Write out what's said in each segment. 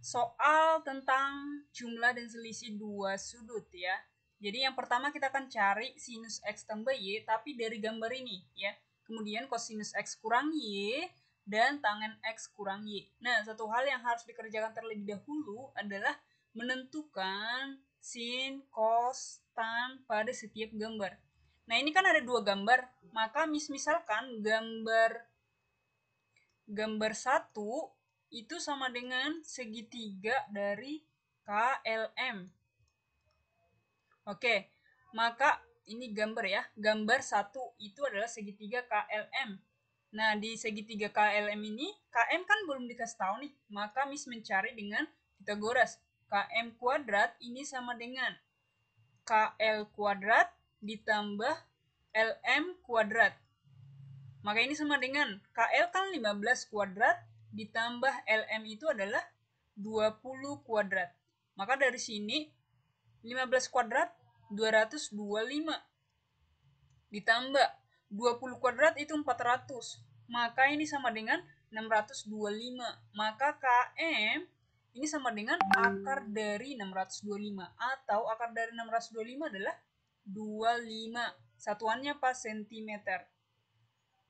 soal tentang jumlah dan selisih dua sudut ya. Jadi yang pertama kita akan cari sinus X tambah Y tapi dari gambar ini ya. Kemudian kosinus X kurang Y dan tangen X kurang Y. Nah, satu hal yang harus dikerjakan terlebih dahulu adalah menentukan sin, cos, tan pada setiap gambar. Nah, ini kan ada dua gambar, maka misalkan gambar 1 itu sama dengan segitiga dari KLM. Oke, maka ini gambar ya. Gambar 1 itu adalah segitiga KLM. Nah, di segitiga KLM ini, KM kan belum dikasih tahu nih, maka Miss mencari dengan Pitagoras. KM kuadrat ini sama dengan KL kuadrat ditambah LM kuadrat. Maka ini sama dengan KL kan 15 kuadrat ditambah LM itu adalah 20 kuadrat. Maka dari sini 15 kuadrat 225 ditambah 20 kuadrat itu 400. Maka ini sama dengan 625. Maka KM ini sama dengan akar dari 625 atau akar dari 625 adalah 25. Satuannya pas sentimeter.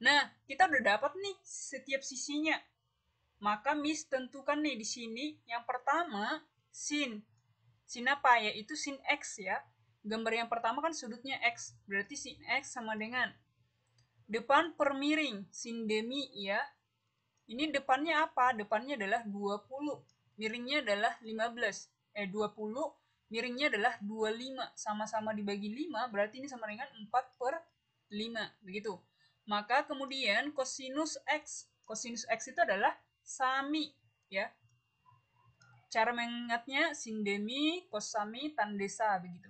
Nah, kita udah dapat nih setiap sisinya. Maka Miss tentukan nih di sini yang pertama sin. Sin apa? Yaitu sin X ya. Gambar yang pertama kan sudutnya X. Berarti sin X sama dengan depan per miring, sin demi ya. Ini depannya apa? Depannya adalah 20. Miringnya adalah 15. 20. Miringnya adalah 25. Sama-sama dibagi 5, berarti ini sama dengan 4 per 5. Begitu. Maka kemudian kosinus X. Kosinus X itu adalah sami ya. Cara mengingatnya sin demi, cos sami, tan desa begitu.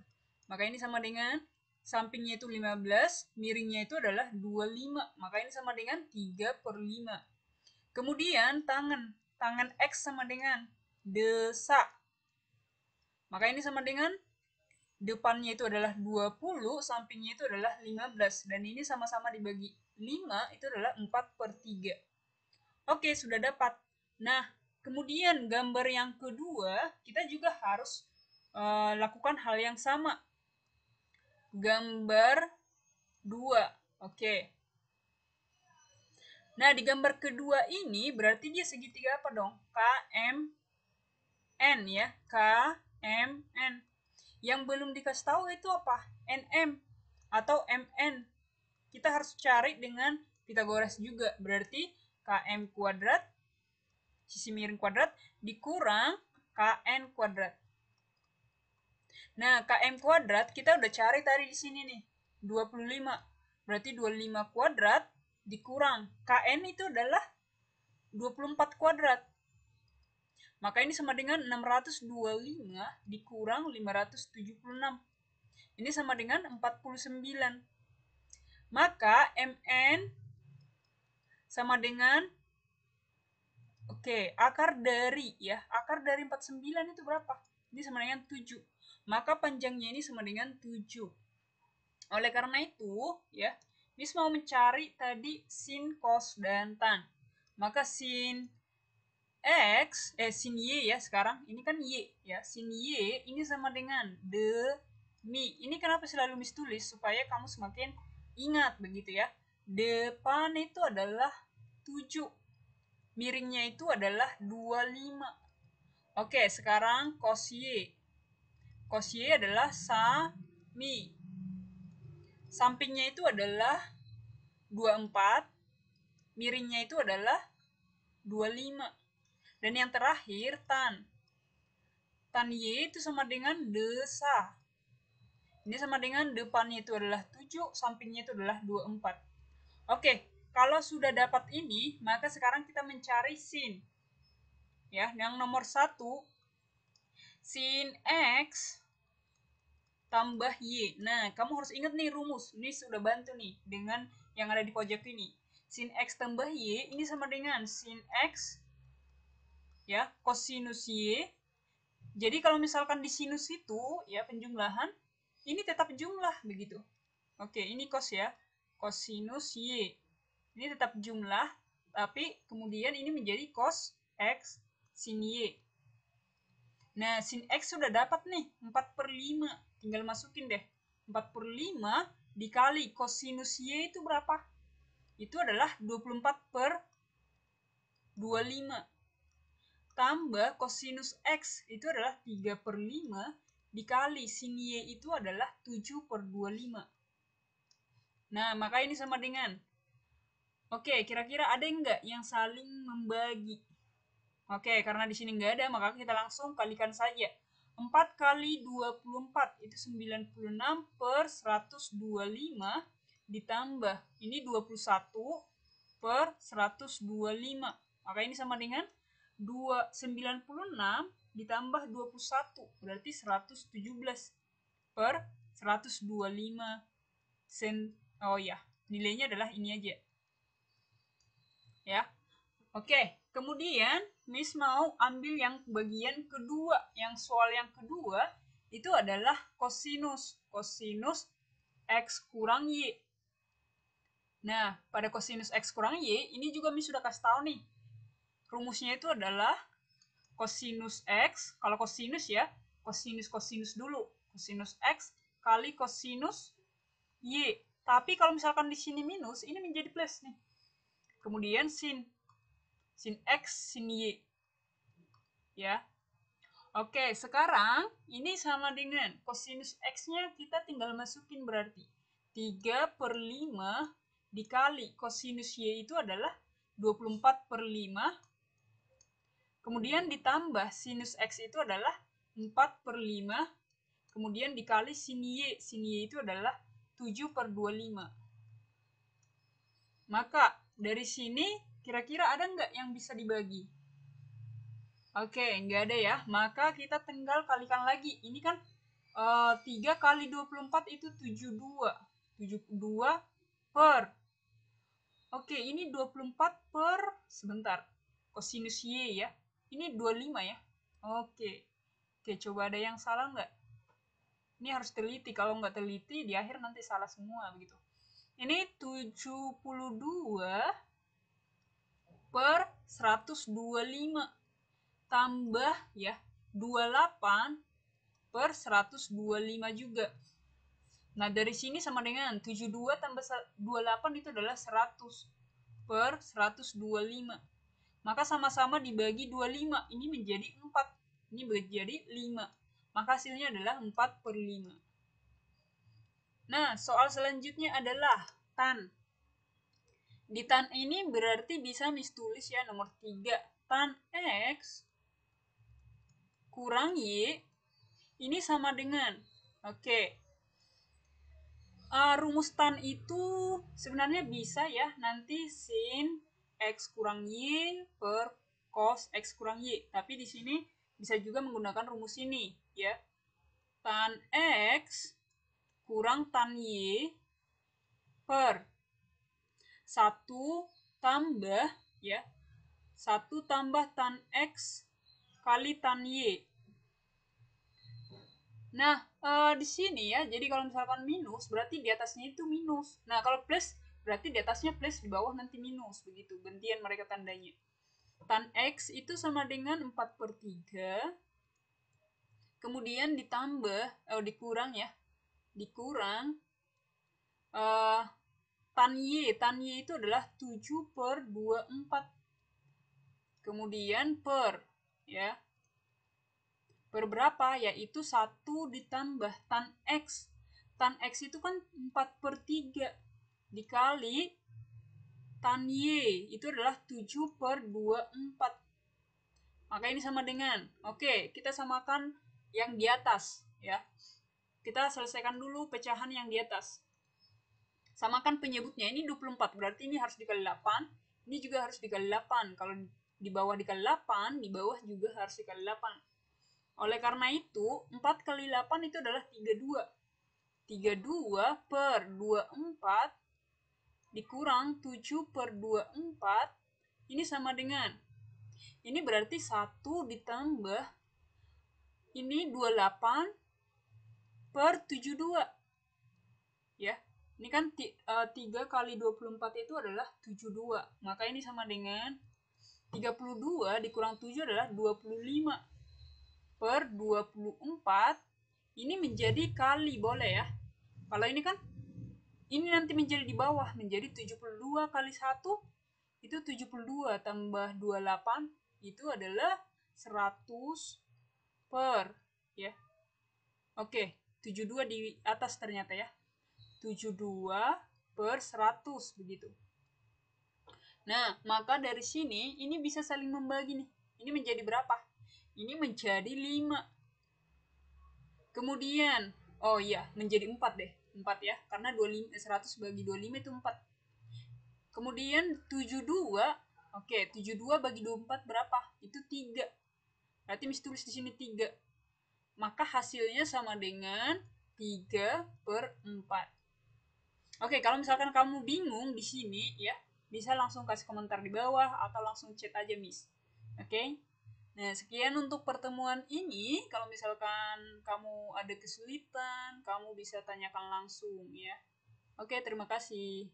Maka ini sama dengan sampingnya itu 15, miringnya itu adalah 25. Maka ini sama dengan 3 per 5. Kemudian tangan X sama dengan desa. Maka ini sama dengan depannya itu adalah 20, sampingnya itu adalah 15. Dan ini sama-sama dibagi 5, itu adalah 4 per 3. Oke, sudah dapat. Nah, kemudian gambar yang kedua, kita juga harus lakukan hal yang sama. Gambar 2. Oke. Nah, di gambar kedua ini berarti dia segitiga apa dong? KMN ya. KMN. Yang belum dikasih tahu itu apa? NM atau MN. Kita harus cari dengan Pitagoras juga. Berarti KM kuadrat, sisi miring kuadrat, dikurang KN kuadrat. Nah, KM kuadrat kita udah cari tadi di sini nih. 25. Berarti 25 kuadrat dikurang KN itu adalah 24 kuadrat. Maka ini sama dengan 625 dikurang 576. Ini sama dengan 49. Maka MN sama dengan akar dari ya. Akar dari 49 itu berapa? Ini sama dengan 7. Maka panjangnya ini sama dengan 7. Oleh karena itu, ya, Miss mau mencari tadi sin, cos, dan tan. Maka sin sin Y ya sekarang. Ini kan Y ya. Sin Y ini sama dengan demi. Ini kenapa selalu Miss tulis? Supaya kamu semakin ingat begitu ya. Depan itu adalah 7. Miringnya itu adalah 25. Oke, sekarang cos Y. Cos Y adalah sami. Sampingnya itu adalah 24. Miringnya itu adalah 25. Dan yang terakhir tan. Tan Y itu sama dengan desa. Ini sama dengan depannya itu adalah 7, sampingnya itu adalah 24. Oke, kalau sudah dapat ini, maka sekarang kita mencari sin. Ya, yang nomor 1, sin X tambah Y. Nah, kamu harus ingat nih rumus. Ini sudah bantu nih dengan yang ada di pojok ini. Sin X tambah Y ini sama dengan sin X ya, kosinus Y. Jadi kalau misalkan di sinus itu ya penjumlahan, ini tetap jumlah begitu. Oke, ini cos ya. Kosinus Y. Ini tetap jumlah, tapi kemudian ini menjadi cos X sin Y. Nah, sin X sudah dapat nih, 4/5. Tinggal masukin deh. 4/5 dikali kosinus Y itu berapa? Itu adalah 24/25. Tambah kosinus X itu adalah 3/5 dikali sin Y itu adalah 7/25. Nah, maka ini sama dengan. Oke, kira-kira ada enggak yang saling membagi? Oke, karena di sini nggak ada, maka kita langsung kalikan saja. 4 kali 24 itu 96 per 125 ditambah. Ini 21 per 125. Maka ini sama dengan 96 ditambah 21. Berarti 117 per 125 sen. Oh ya, nilainya adalah ini aja. Ya. Oke, kemudian Miss mau ambil yang bagian kedua. Yang soal yang kedua itu adalah kosinus. Kosinus X kurang Y. Nah, pada kosinus X kurang Y, ini juga Miss sudah kasih tahu nih. Rumusnya itu adalah kosinus X, kalau kosinus ya, kosinus dulu. Kosinus X kali kosinus Y. Tapi kalau misalkan di sini minus, ini menjadi plus nih. Kemudian sin X, sin Y. Ya. Oke, sekarang ini sama dengan kosinus X-nya kita tinggal masukin berarti 3/5 dikali kosinus Y itu adalah 24/5. Kemudian ditambah sinus X itu adalah 4/5. Kemudian dikali sin Y. Sin Y itu adalah 7/25. Maka dari sini kira-kira ada nggak yang bisa dibagi? Oke, nggak ada ya. Maka kita tinggal kalikan lagi. Ini kan 3 kali 24 itu 72. 72 per. Oke, ini 24 per. Sebentar. Kosinus Y ya. Ini 25 ya. Oke. Oke, coba ada yang salah nggak? Ini harus teliti. Kalau nggak teliti, di akhir nanti salah semua begitu. Ini 72 per 125 tambah ya 28 per 125 juga. Nah, dari sini sama dengan 72 tambah 28 itu adalah 100 per 125. Maka sama-sama dibagi 25. Ini menjadi 4. Ini menjadi 5. Maka hasilnya adalah 4/5. Nah, soal selanjutnya adalah tan. Di tan ini berarti bisa Miss tulis ya nomor 3. Tan X kurang Y ini sama dengan. Oke. Rumus tan itu sebenarnya bisa ya. Nanti sin X kurang Y per cos X kurang Y. Tapi di sini bisa juga menggunakan rumus ini ya. Tan X kurang tan Y per 1 tambah ya 1 tambah tan X kali tan Y. Nah, di sini ya, jadi kalau misalkan minus, berarti di atasnya itu minus. Nah, kalau plus, berarti di atasnya plus, di bawah nanti minus. Begitu, gantian mereka tandanya. Tan X itu sama dengan 4/3. Kemudian ditambah, dikurang ya. Dikurang, tan Y. Tan Y itu adalah 7/24. Kemudian per, ya. Per berapa? Yaitu 1 ditambah tan X. Tan X itu kan 4/3 dikali tan Y itu adalah 7/24. Maka ini sama dengan, oke, kita samakan yang di atas ya. Kita selesaikan dulu pecahan yang di atas. Samakan penyebutnya, ini 24, berarti ini harus dikali 8. Ini juga harus dikali 8. Kalau di bawah dikali 8, di bawah juga harus dikali 8. Oleh karena itu, 4 kali 8 itu adalah 32. 32 per 24 dikurang 7/24, ini sama dengan, ini berarti 1 ditambah, ini 28 per 72. Ya, ini kan 3 kali 24 itu adalah 72. Maka ini sama dengan 32 dikurang 7 adalah 25 per 24. Ini menjadi kali, boleh ya. Kalau ini kan, ini nanti menjadi di bawah, menjadi 72 kali 1, itu 72 tambah 28, itu adalah 100 per, ya. Oke, 72 di atas ternyata ya. 72 per 100, begitu. Nah, maka dari sini, ini bisa saling membagi nih. Ini menjadi berapa? Ini menjadi 5. Kemudian, oh iya, menjadi 4 deh. 4 ya, karena 25, 100 bagi 25 itu 4. Kemudian 72, oke, 72 bagi 24 berapa? Itu 3. Berarti mesti tulis di sini 3. Maka hasilnya sama dengan 3 per 4. Oke, kalau misalkan kamu bingung di sini ya, bisa langsung kasih komentar di bawah atau langsung chat aja, Miss. Oke? Nah, sekian untuk pertemuan ini. Kalau misalkan kamu ada kesulitan, kamu bisa tanyakan langsung ya. Oke, terima kasih.